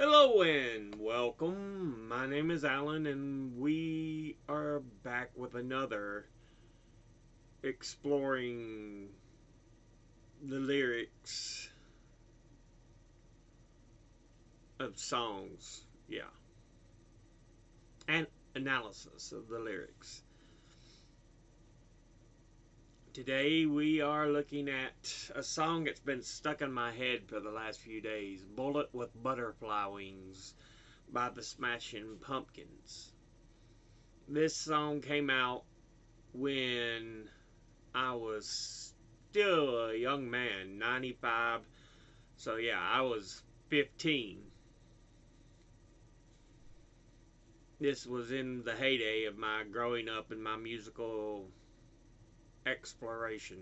Hello and welcome. My name is Alan, and we are back with another exploring the lyrics of songs. Yeah, and analysis of the lyrics. Today we are looking at a song that's been stuck in my head for the last few days, Bullet with Butterfly Wings by the Smashing Pumpkins. This song came out when I was still a young man, 95. So yeah, I was 15. This was in the heyday of my growing up and my musical exploration.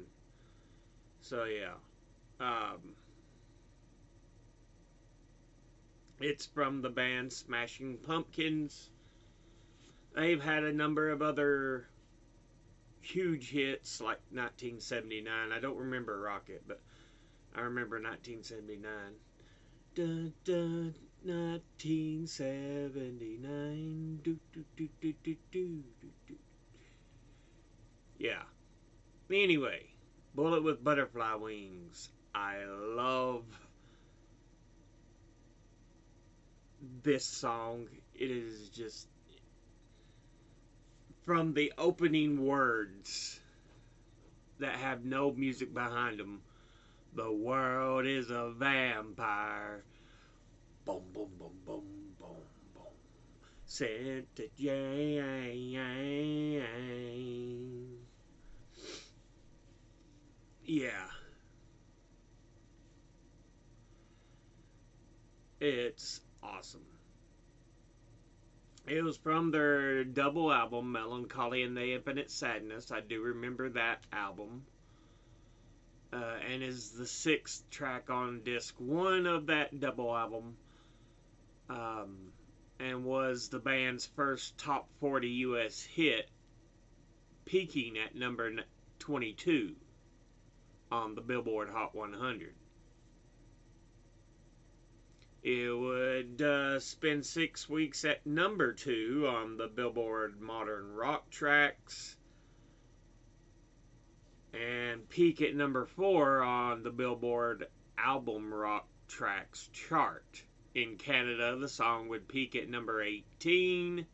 So yeah, um, it's from the band Smashing Pumpkins. They've had a number of other huge hits like 1979. I don't remember Rocket, but I remember 1979. Dun, dun, 1979. Do, do, do, do, do, do, do. Yeah. Anyway, Bullet with Butterfly Wings. I love this song. It is just from the opening words that have no music behind them. The world is a vampire. Boom, boom, boom, boom, boom, boom. Sent to Jane. Yeah. It's awesome. It was from their double album, Melancholy and the Infinite Sadness. I do remember that album. And is the sixth track on disc one of that double album. And was the band's first top 40 US hit, peaking at number 22 on the Billboard Hot 100. It would spend 6 weeks at number 2 on the Billboard Modern Rock Tracks and peak at number 4 on the Billboard Album Rock Tracks chart. In Canada, the song would peak at number 18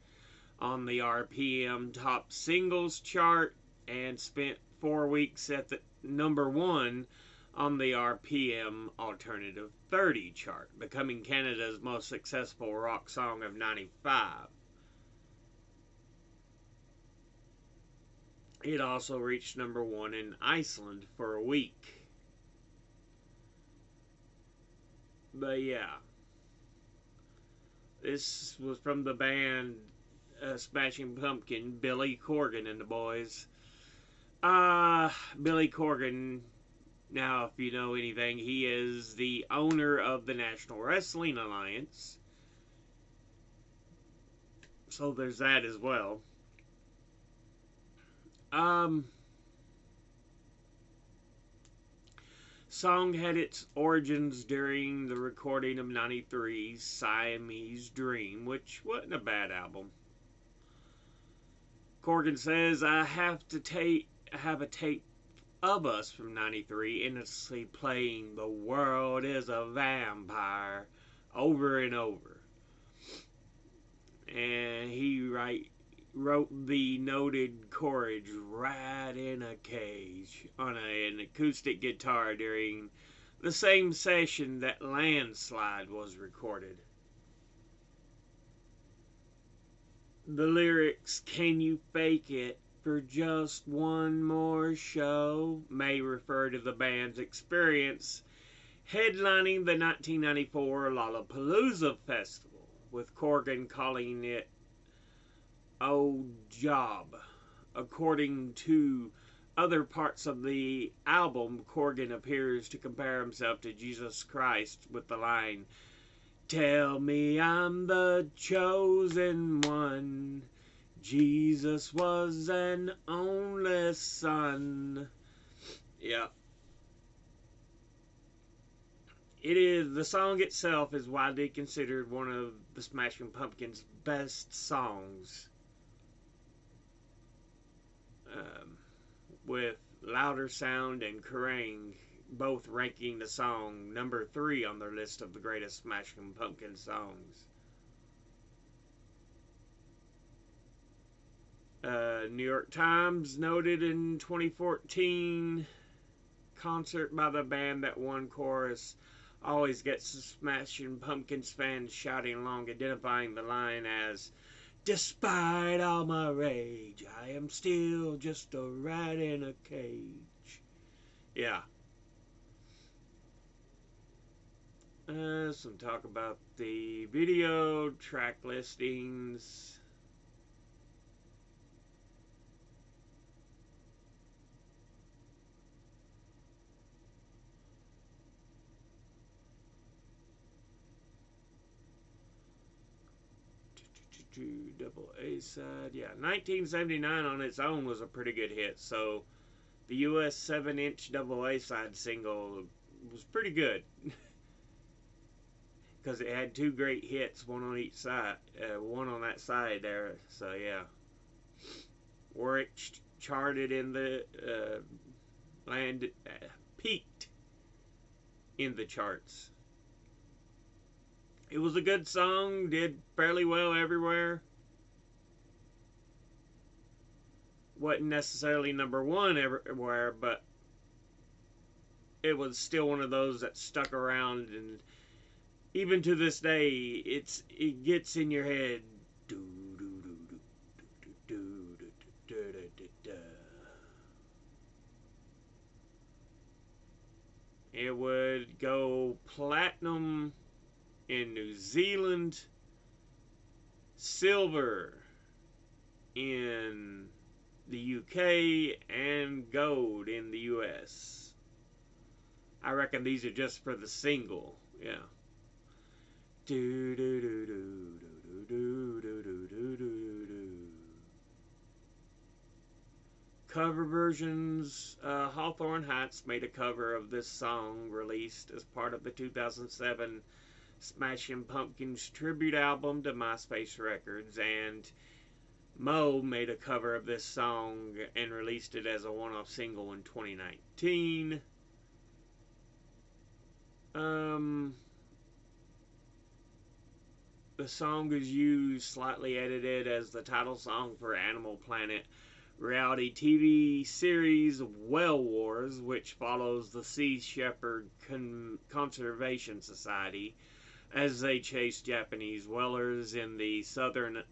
on the RPM Top Singles chart and spent 4 weeks at the number 1 on the RPM Alternative 30 chart, becoming Canada's most successful rock song of 95. It also reached number 1 in Iceland for a week. But yeah, this was from the band Smashing Pumpkin, Billy Corgan and the boys. Billy Corgan, now if you know anything, he is the owner of the National Wrestling Alliance. So there's that as well. Song had its origins during the recording of 93's Siamese Dream, which wasn't a bad album. Corgan says, I have a tape of us from 93 endlessly playing The World is a Vampire over and over. And he wrote the noted chorus right in a cage on an acoustic guitar during the same session that Landslide was recorded. The lyrics, "Can you fake it for just one more show?" may refer to the band's experience headlining the 1994 Lollapalooza Festival, with Corgan calling it "Oh Job." According to other parts of the album, Corgan appears to compare himself to Jesus Christ with the line, "Tell me I'm the chosen one. Jesus was an only son." Yeah. The song itself is widely considered one of the Smashing Pumpkins' best songs, um, with Louder Sound and Kerrang both ranking the song number 3 on their list of the greatest Smashing Pumpkins songs. New York Times noted in 2014, concert by the band that one chorus always gets the Smashing Pumpkins fans shouting along, identifying the line as, "Despite all my rage, I am still just a rat in a cage." Yeah. Some talk about the video track listings. Double A side. Yeah, 1979 on its own was a pretty good hit. So the US 7-inch double A side single was pretty good because it had two great hits, one on each side, one on that side there. So yeah, where it charted in the peaked in the charts. It was a good song, did fairly well everywhere. Wasn't necessarily number one everywhere, but it was still one of those that stuck around, and even to this day, it gets in your head. It would go platinum in New Zealand, silver in the UK, and gold in the US. I reckon these are just for the single. Yeah. Cover versions. Hawthorne Heights made a cover of this song, released as part of the 2007 Smashing Pumpkins tribute album to MySpace Records, and Moe made a cover of this song and released it as a one-off single in 2019. The song is used, slightly edited, as the title song for Animal Planet reality TV series Whale Wars, which follows the Sea Shepherd Conservation Society as they chase Japanese whalers in the Southern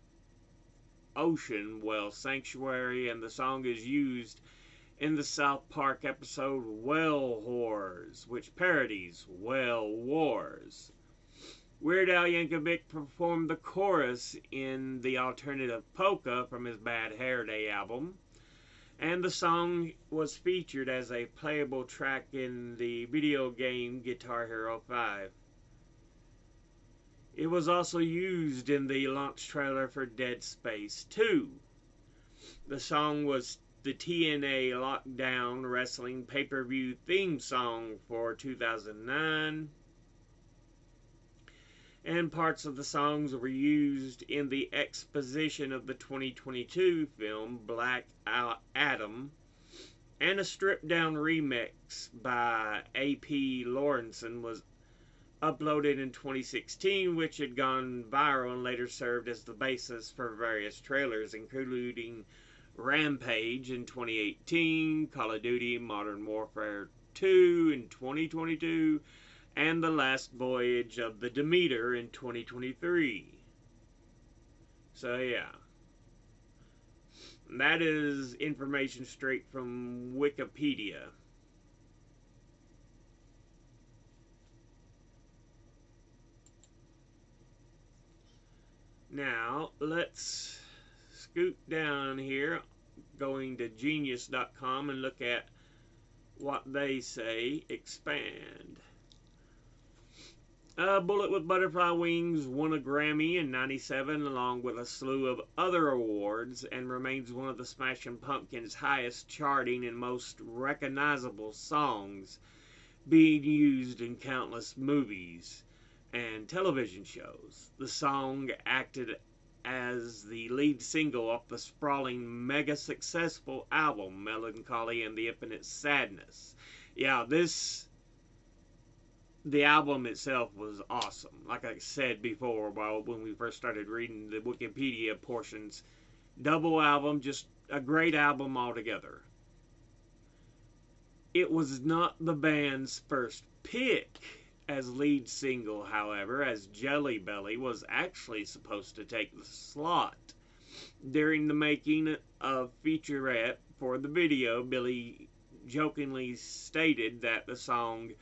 Ocean Whale Sanctuary, and the song is used in the South Park episode Whale Whores, which parodies Whale Wars. Weird Al Yankovic performed the chorus in the alternative Polka from his Bad Hair Day album, and the song was featured as a playable track in the video game Guitar Hero 5. It was also used in the launch trailer for Dead Space 2. The song was the TNA Lockdown Wrestling pay-per-view theme song for 2009. And parts of the songs were used in the exposition of the 2022 film Black Adam, and a stripped-down remix by A.P. Lawrenson was uploaded in 2016, which had gone viral and later served as the basis for various trailers, including Rampage in 2018, Call of Duty Modern Warfare 2 in 2022, and The Last Voyage of the Demeter in 2023. So yeah, that is information straight from Wikipedia. Now let's scoot down here, going to genius.com, and look at what they say. Expand. Bullet with Butterfly Wings won a Grammy in '97 along with a slew of other awards, and remains one of the Smashing Pumpkins' highest charting and most recognizable songs, being used in countless movies and television shows. The song acted as the lead single off the sprawling, mega successful album Melancholy and the Infinite Sadness. Yeah, the album itself was awesome. Like I said before, when we first started reading the Wikipedia portions, double album, just a great album altogether. It was not the band's first pick as lead single, however, as Jelly Belly was actually supposed to take the slot. During the making of featurette for the video, Billy jokingly stated that the song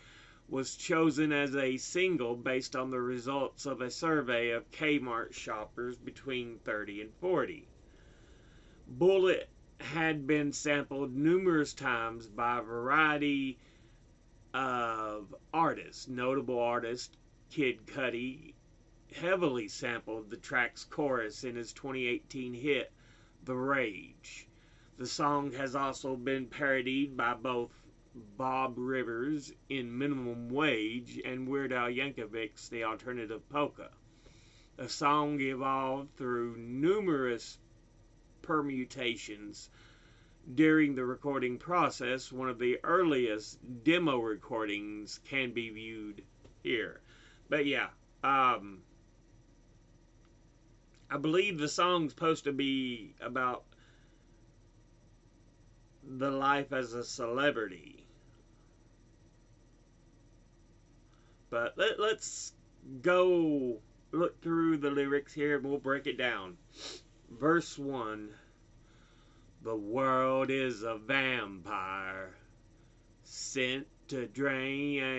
was chosen as a single based on the results of a survey of Kmart shoppers between 30 and 40. Bullet had been sampled numerous times by a variety of artists. Notable artist Kid Cudi heavily sampled the track's chorus in his 2018 hit The Rage. The song has also been parodied by both Bob Rivers in Minimum Wage and Weird Al Yankovic's The Alternative Polka. The song evolved through numerous permutations during the recording process. One of the earliest demo recordings can be viewed here. But yeah, I believe the song's supposed to be about the life as a celebrity. But let's go look through the lyrics here and we'll break it down. Verse 1. The world is a vampire sent to drain.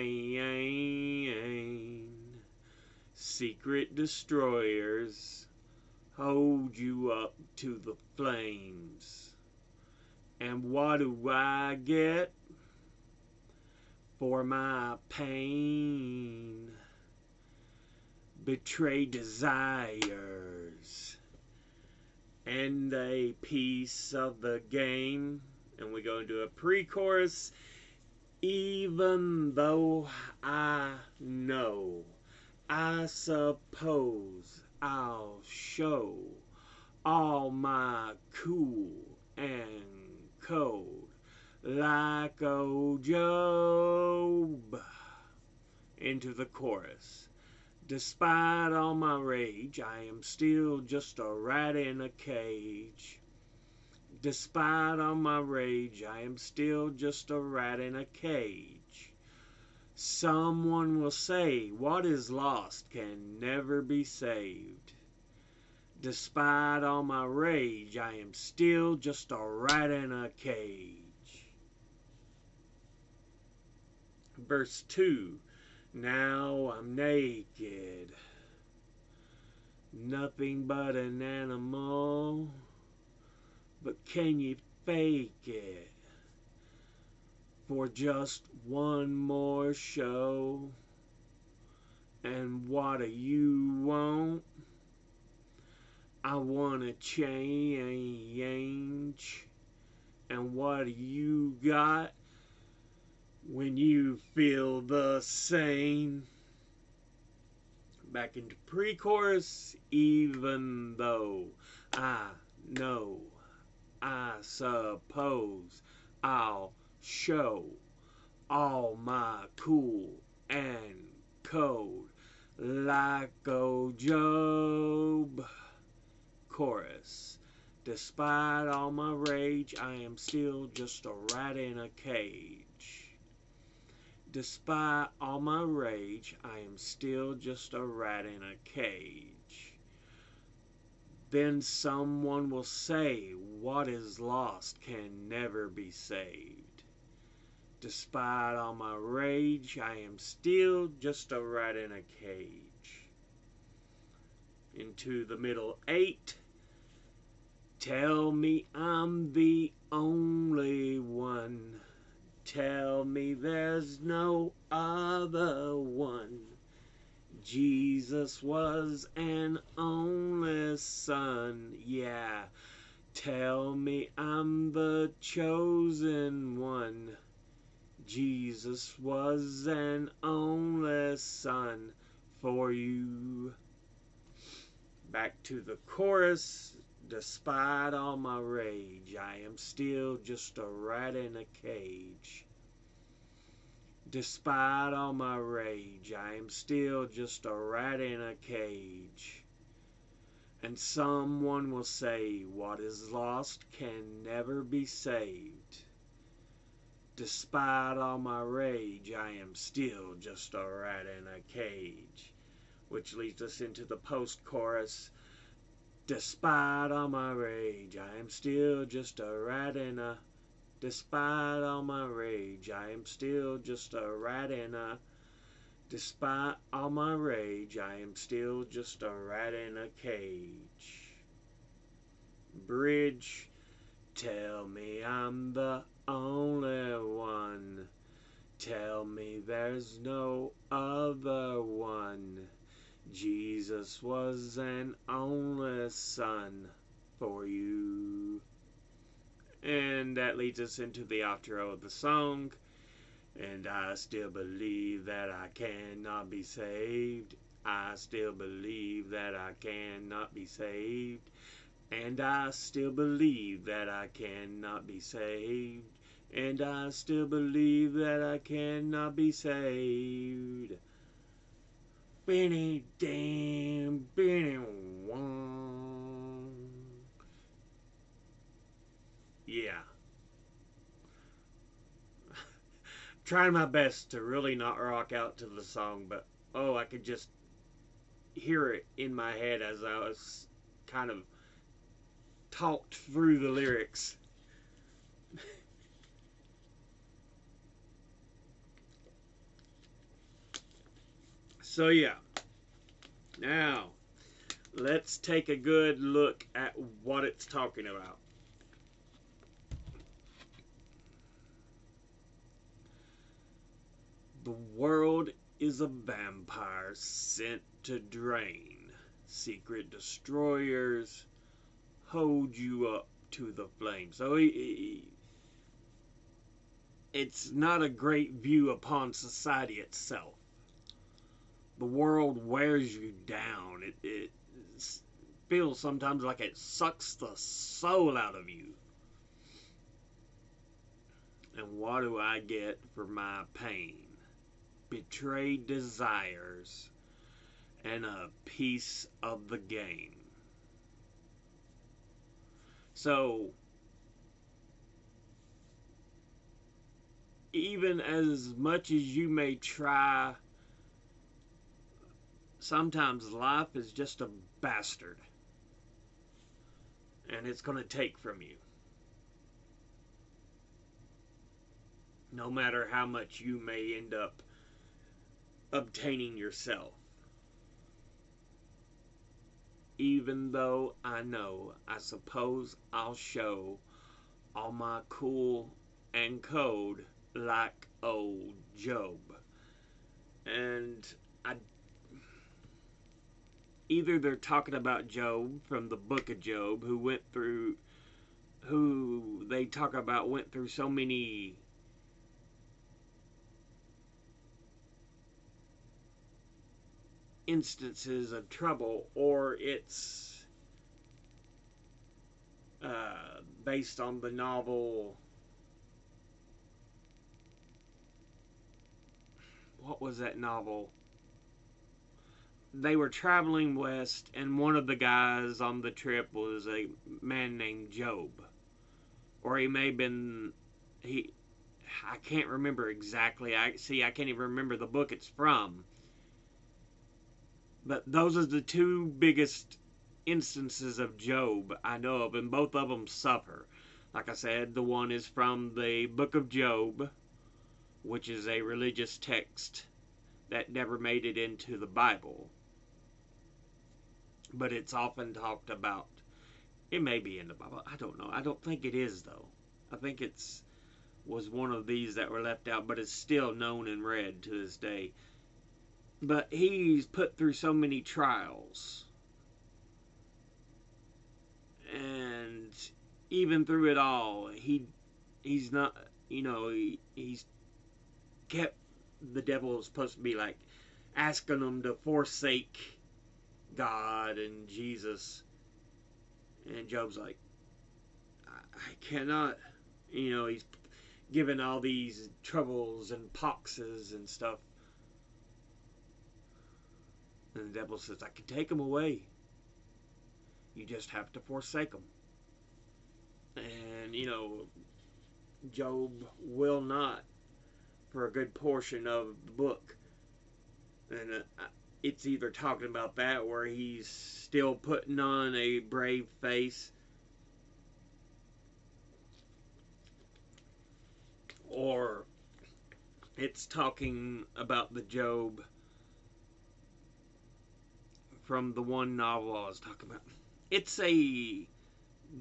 Secret destroyers hold you up to the flames. And what do I get for my pain? Betrayed desires and a piece of the game. And we go into a pre-chorus. Even though I know, I suppose I'll show all my cool and cold like old Job. Into the chorus. Despite all my rage, I am still just a rat in a cage. Despite all my rage, I am still just a rat in a cage. Someone will say, what is lost can never be saved. Despite all my rage, I am still just a rat in a cage. Verse 2. Now I'm naked, nothing but an animal, but can you fake it for just one more show? And what do you want? I want to change. And what do you got when you feel the same? Back into pre-chorus. Even though I know, I suppose I'll show all my cool and cold like old Job. Chorus. Despite all my rage, I am still just a rat in a cage. Despite all my rage, I am still just a rat in a cage. Then someone will say, what is lost can never be saved. Despite all my rage, I am still just a rat in a cage. Into the middle 8. Tell me I'm the only one. Tell me there's no other one. Jesus was an only son, yeah. Tell me I'm the chosen one. Jesus was an only son for you. Back to the chorus. Despite all my rage, I am still just a rat in a cage. Despite all my rage, I am still just a rat in a cage. And someone will say, what is lost can never be saved. Despite all my rage, I am still just a rat in a cage. Which leads us into the post-chorus. Despite all my rage, I am still just a rat in a... Despite all my rage, I am still just a rat in a... Despite all my rage, I am still just a rat in a cage. Bridge. Tell me I'm the only one. Tell me there's no other one. Jesus was an only son for you. And that leads us into the outro of the song. And I still believe that I cannot be saved. I still believe that I cannot be saved. And I still believe that I cannot be saved. And I still believe that I cannot be saved. Benny damn, Benny Wong. Yeah. Trying my best to really not rock out to the song, but oh, I could just hear it in my head as I was kind of talked through the lyrics. So yeah, now let's take a good look at what it's talking about. The world is a vampire sent to drain. Secret destroyers hold you up to the flames. So it's not a great view upon society itself. The world wears you down. It feels sometimes like it sucks the soul out of you. And what do I get for my pain? Betrayed desires and a piece of the game. So, even as much as you may try, sometimes life is just a bastard. And it's going to take from you. No matter how much you may end up obtaining yourself. Even though I know, I suppose I'll show all my cool and code like old Job. And either they're talking about Job from the book of Job, who they talk about went through so many instances of trouble, or it's based on the novel. What was that novel? They were traveling west, and one of the guys on the trip was a man named Job. Or he may have been, I can't remember exactly. I can't even remember the book it's from. But those are the two biggest instances of Job I know of, and both of them suffer. Like I said, the one is from the book of Job, which is a religious text that never made it into the Bible. But it's often talked about. It may be in the Bible. I don't know. I don't think it is, though. I think it's was one of these that were left out, but it's still known and read to this day. But he's put through so many trials. And even through it all, he's not, he's kept, the devil was supposed to be like asking them to forsake God and Jesus. And Job's like, I cannot. He's given all these troubles and poxes and stuff. And the devil says, I can take them away. You just have to forsake them. And, Job will not for a good portion of the book. And it's either talking about that where he's still putting on a brave face, or it's talking about the Job from the one novel I was talking about. It's a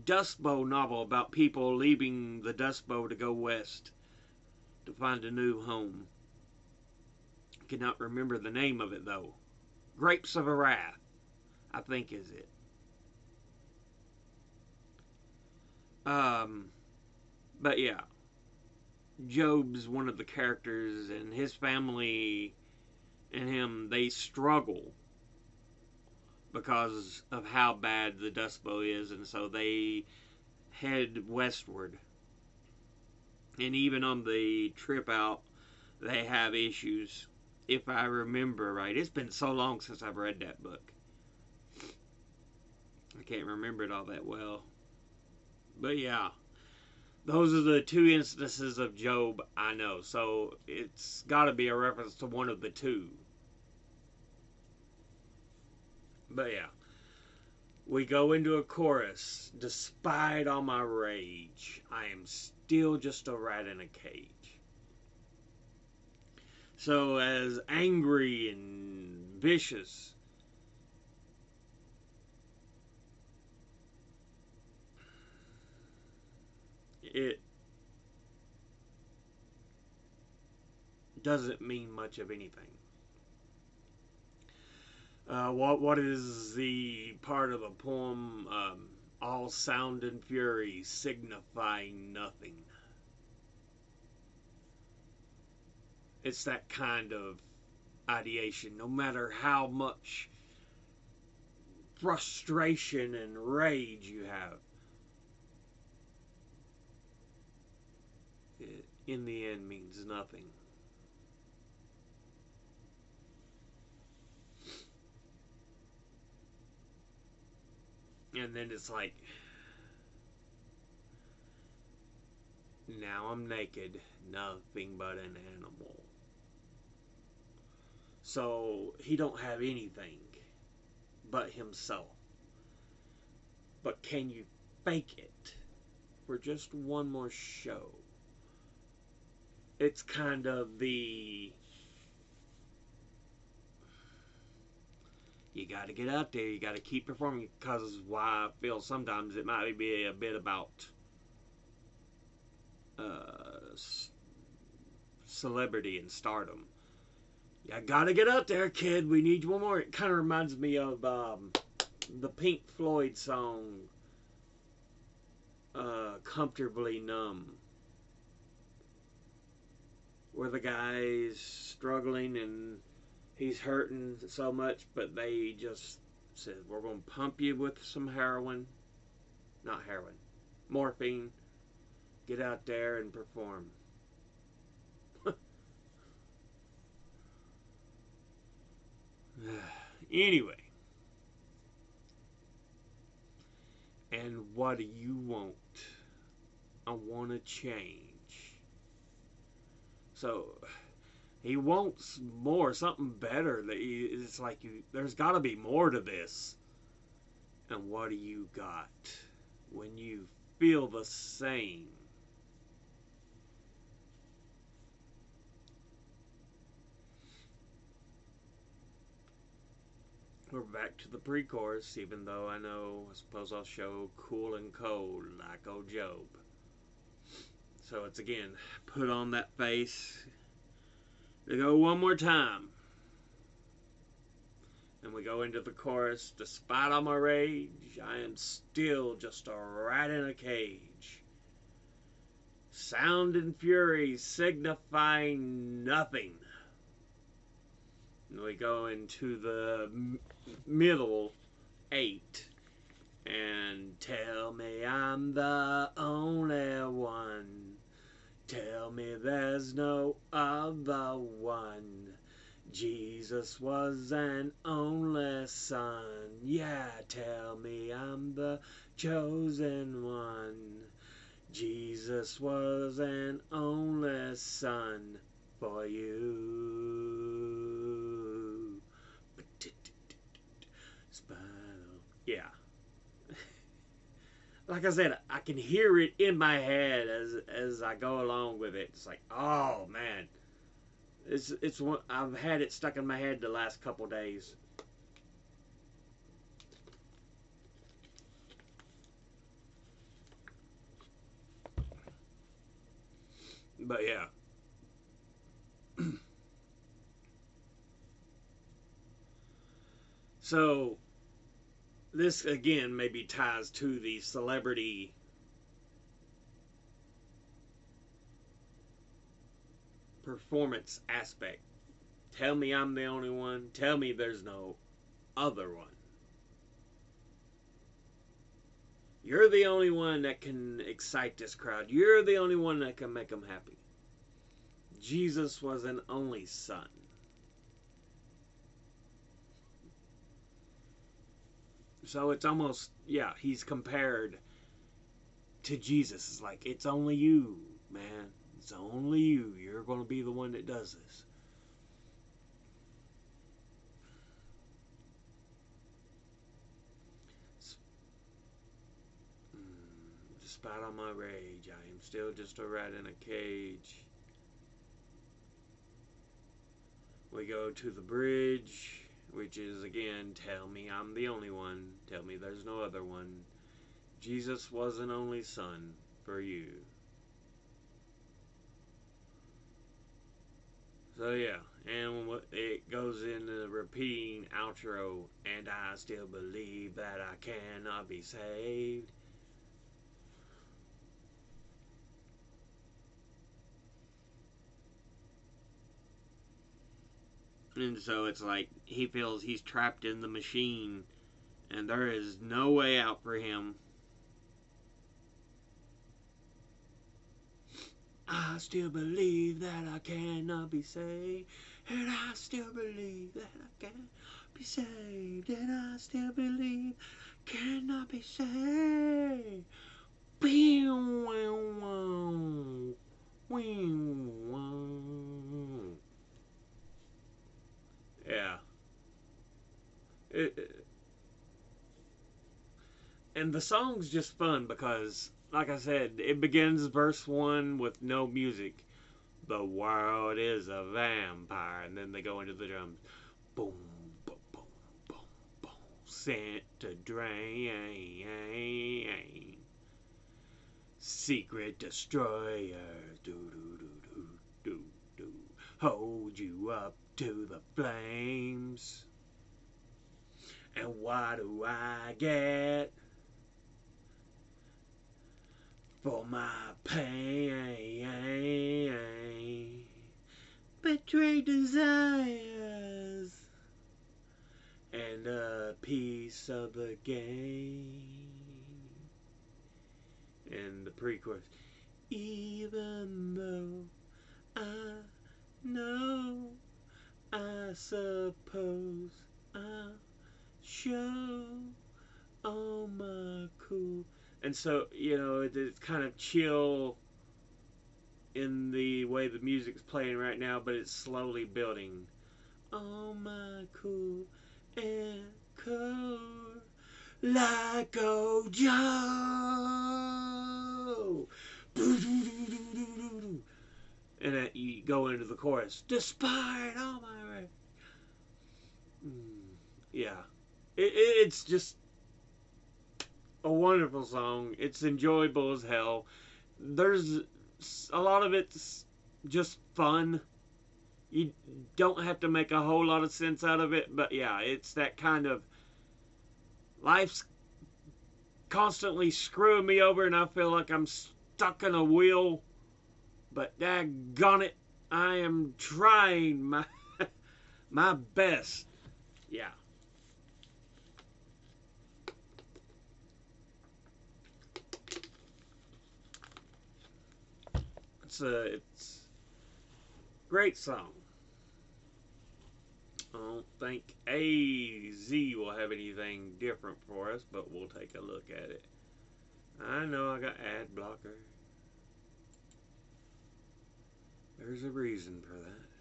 Dust Bowl novel about people leaving the Dust Bowl to go west to find a new home. I cannot remember the name of it though. Grapes of Wrath, I think is it. But yeah, Job's one of the characters, and his family and him, they struggle because of how bad the Dust Bowl is, and so they head westward. And even on the trip out, they have issues, if I remember right. It's been so long since I've read that book. I can't remember it all that well. But yeah, those are the two instances of Job I know. So it's got to be a reference to one of the two. But yeah, we go into a chorus. Despite all my rage, I am still just a rat in a cage. So as angry and vicious, it doesn't mean much of anything. What is the part of the poem? All sound and fury signifying nothing. It's that kind of ideation. No matter how much frustration and rage you have, it, in the end, means nothing. And then it's like, now I'm naked, nothing but an animal. So he don't have anything but himself. But can you fake it for just one more show? It's kind of the, you got to get out there, you got to keep performing, because why I feel sometimes it might be a bit about celebrity and stardom. You got to get out there, kid. We need one more. It kind of reminds me of the Pink Floyd song, Comfortably Numb, where the guy's struggling and he's hurting so much, but they just said, we're going to pump you with some heroin. Not heroin. Morphine. Get out there and perform. Anyway. And what do you want? I want to change. So he wants more, something better. It's like there's got to be more to this. And what do you got when you feel the same? We're back to the pre-chorus, even though I suppose I'll show Cool and Cold like old Job. So it's again, put on that face. We go one more time. And we go into the chorus. Despite all my rage, I am still just a rat in a cage. Sound and fury signifying nothing. And we go into the middle 8. And tell me I'm the only one. Tell me there's no other one. Jesus was an only son. Yeah, tell me I'm the chosen one. Jesus was an only son for you. Yeah. Like I said, I can hear it in my head as I go along with it. It's like, oh man, it's one I've had it stuck in my head the last couple days. But yeah. So this again maybe ties to the celebrity performance aspect. Tell me I'm the only one. Tell me there's no other one. You're the only one that can excite this crowd. You're the only one that can make them happy. Jesus was an only son. So it's almost, yeah, he's compared to Jesus. It's like, it's only you, man. It's only you. You're going to be the one that does this. Despite all my rage, I am still just a rat in a cage. We go to the bridge, which is again, tell me I'm the only one. Tell me there's no other one. Jesus was an only son for you. So yeah, and it goes into the repeating outro, and I still believe that I cannot be saved. And so it's like he feels he's trapped in the machine and there is no way out for him. I still believe that I cannot be saved, and I still believe that I can't be saved, and I still believe I cannot be saved. Yeah. And the song's just fun because, like I said, it begins verse 1 with no music. The world is a vampire. And then they go into the drums. Boom, boom, boom, boom, boom. Sent to drain. Secret destroyer. Do, do, do, do, do, do. Hold you up to the flames. And what do I get for my pain? Betrayed desires and a piece of the game. And the pre-chorus. Even though I know, I suppose I'll show all my cool. And so, you know, it's kind of chill in the way the music's playing right now, but it's slowly building. All my cool and cold, like old Joe. And then you go into the chorus. Despite all my right. Yeah. It's just a wonderful song. It's enjoyable as hell. There's a lot of it's just fun. You don't have to make a whole lot of sense out of it, but yeah, it's that kind of life's constantly screwing me over and I feel like I'm stuck in a wheel but daggone it, I am trying my best. Yeah. It's a great song. I don't think AZ will have anything different for us, but we'll take a look at it. I know I got ad blocker. There's a reason for that.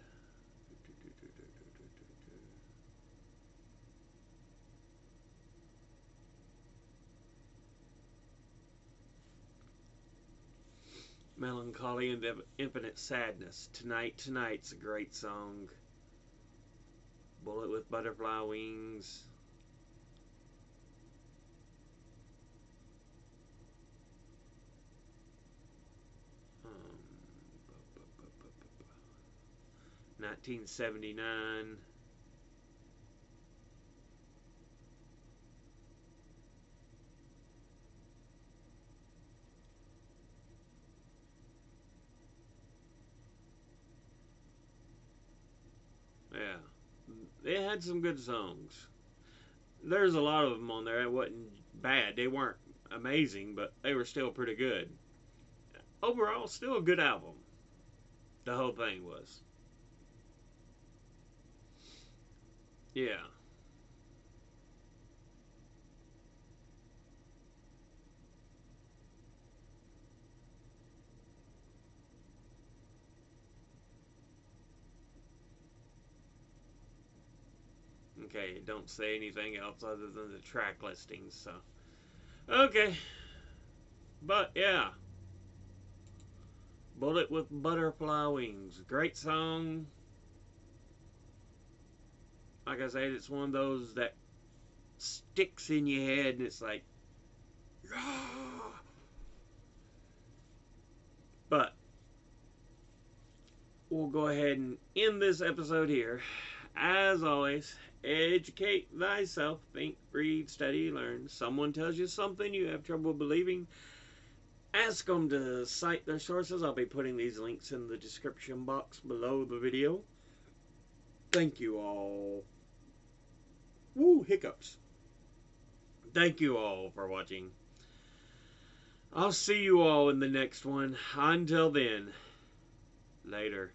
Melancholy and Infinite Sadness. Tonight's a great song. Bullet with Butterfly Wings. Um, 1979. Yeah. They had some good songs. There's a lot of them on there that wasn't bad. They weren't amazing, but they were still pretty good. Overall, still a good album. The whole thing was. Yeah. Okay, don't say anything else other than the track listings, so. Okay. But yeah. Bullet with Butterfly Wings. Great song. Like I said, it's one of those that sticks in your head and it's like, ah. But we'll go ahead and end this episode here. As always, educate thyself, think, read, study, learn. Someone tells you something you have trouble believing, ask them to cite their sources. I'll be putting these links in the description box below the video. Thank you all. Woo, hiccups. Thank you all for watching. I'll see you all in the next one. Until then, later.